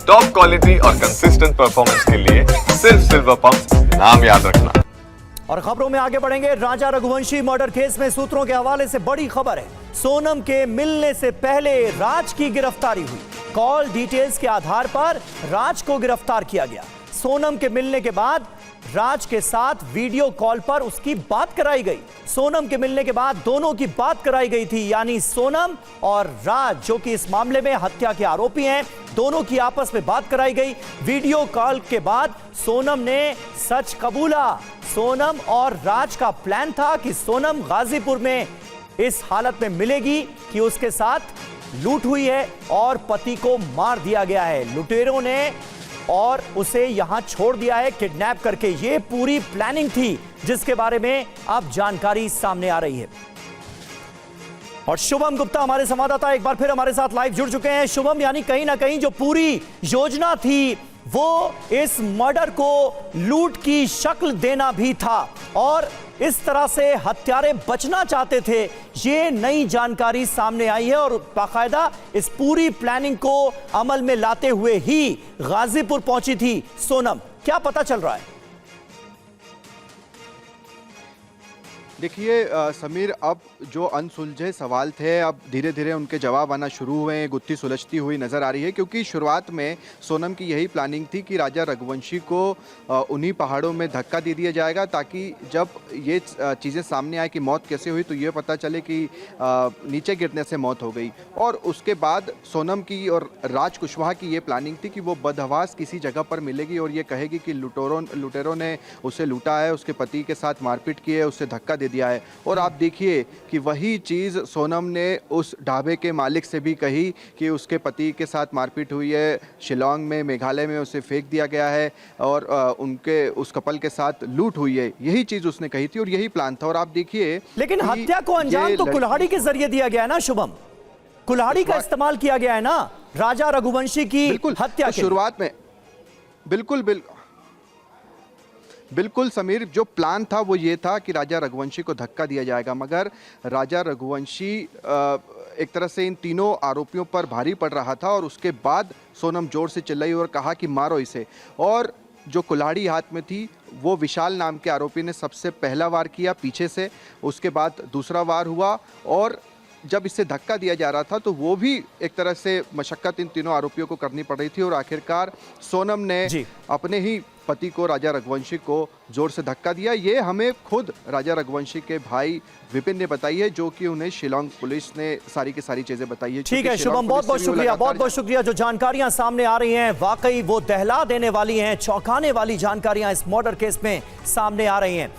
Top quality और consistent performance के लिए सिर्फ सिल्वर पंप नाम याद रखना। और खबरों में आगे बढ़ेंगे। राजा रघुवंशी मर्डर केस में सूत्रों के हवाले से बड़ी खबर है। सोनम के मिलने से पहले राज की गिरफ्तारी हुई। कॉल डिटेल्स के आधार पर राज को गिरफ्तार किया गया। सोनम के मिलने के बाद राज के साथ वीडियो कॉल पर उसकी बात कराई गई। सोनम के मिलने के बाद दोनों की बात कराई गई थी, यानी सोनम और राज जो कि इस मामले में हत्या के आरोपी हैं, दोनों की आपस में बात कराई गई। वीडियो कॉल के बाद सोनम ने सच कबूला। सोनम और राज का प्लान था कि सोनम गाजीपुर में इस हालत में मिलेगी कि उसके साथ लूट हुई है और पति को मार दिया गया है लुटेरों ने और उसे यहां छोड़ दिया है किडनैप करके। यह पूरी प्लानिंग थी जिसके बारे में अब जानकारी सामने आ रही है। और शुभम गुप्ता हमारे संवाददाता एक बार फिर हमारे साथ लाइव जुड़ चुके हैं। शुभम, यानी कहीं ना कहीं जो पूरी योजना थी वो इस मर्डर को लूट की शक्ल देना भी था और इस तरह से हत्यारे बचना चाहते थे। ये नई जानकारी सामने आई है और बाकायदा इस पूरी प्लानिंग को अमल में लाते हुए ही गाजीपुर पहुंची थी सोनम। क्या पता चल रहा है? देखिए समीर, अब जो अनसुलझे सवाल थे अब धीरे धीरे उनके जवाब आना शुरू हुए हैं। गुत्थी सुलझती हुई नज़र आ रही है क्योंकि शुरुआत में सोनम की यही प्लानिंग थी कि राजा रघुवंशी को उन्हीं पहाड़ों में धक्का दे दिया जाएगा ताकि जब ये चीज़ें सामने आए कि मौत कैसे हुई तो ये पता चले कि नीचे गिरने से मौत हो गई। और उसके बाद सोनम की और राज कुशवाहा की ये प्लानिंग थी कि वो बदहवास किसी जगह पर मिलेगी और ये कहेगी कि लुटेरों ने उसे लूटा है, उसके पति के साथ मारपीट की है, उससे धक्का दे दिया है। और आप देखिए कि वही चीज़ सोनम ने उस ढाबे के मालिक से भी कही कि उसके पति के साथ मारपीट हुई है, शिलोंग में, मेघालय में उसे फेंक दिया गया है और उनके उस कपल के साथ लूट हुई है। यही चीज़ उसने कही थी और यही प्लान था। और आप देखिए, लेकिन हत्या को अंजाम तो कुल्हाड़ी के जरिए दिया गया है ना शुभम? कुल्हाड़ी का इस्तेमाल किया गया है ना राजा रघुवंशी की हत्या के शुरुआत में। बिल्कुल समीर, जो प्लान था वो ये था कि राजा रघुवंशी को धक्का दिया जाएगा, मगर राजा रघुवंशी एक तरह से इन तीनों आरोपियों पर भारी पड़ रहा था और उसके बाद सोनम जोर से चिल्लाई और कहा कि मारो इसे। और जो कुल्हाड़ी हाथ में थी वो विशाल नाम के आरोपी ने सबसे पहला वार किया पीछे से, उसके बाद दूसरा वार हुआ और जब इसे धक्का दिया जा रहा था तो वो भी एक तरह से मशक्कत इन तीनों आरोपियों को करनी पड़ रही थी और आखिरकार सोनम ने अपने ही पति को, राजा रघुवंशी को, जोर से धक्का दिया। ये हमें खुद राजा रघुवंशी के भाई विपिन ने बताई है, जो कि उन्हें शिलोंग पुलिस ने सारी की सारी चीजें बताई है। ठीक है शुभम, बहुत बहुत शुक्रिया, बहुत बहुत शुक्रिया। जो जानकारियां सामने आ रही हैं वाकई वो दहला देने वाली हैं, चौंकाने वाली जानकारियां इस मर्डर केस में सामने आ रही हैं।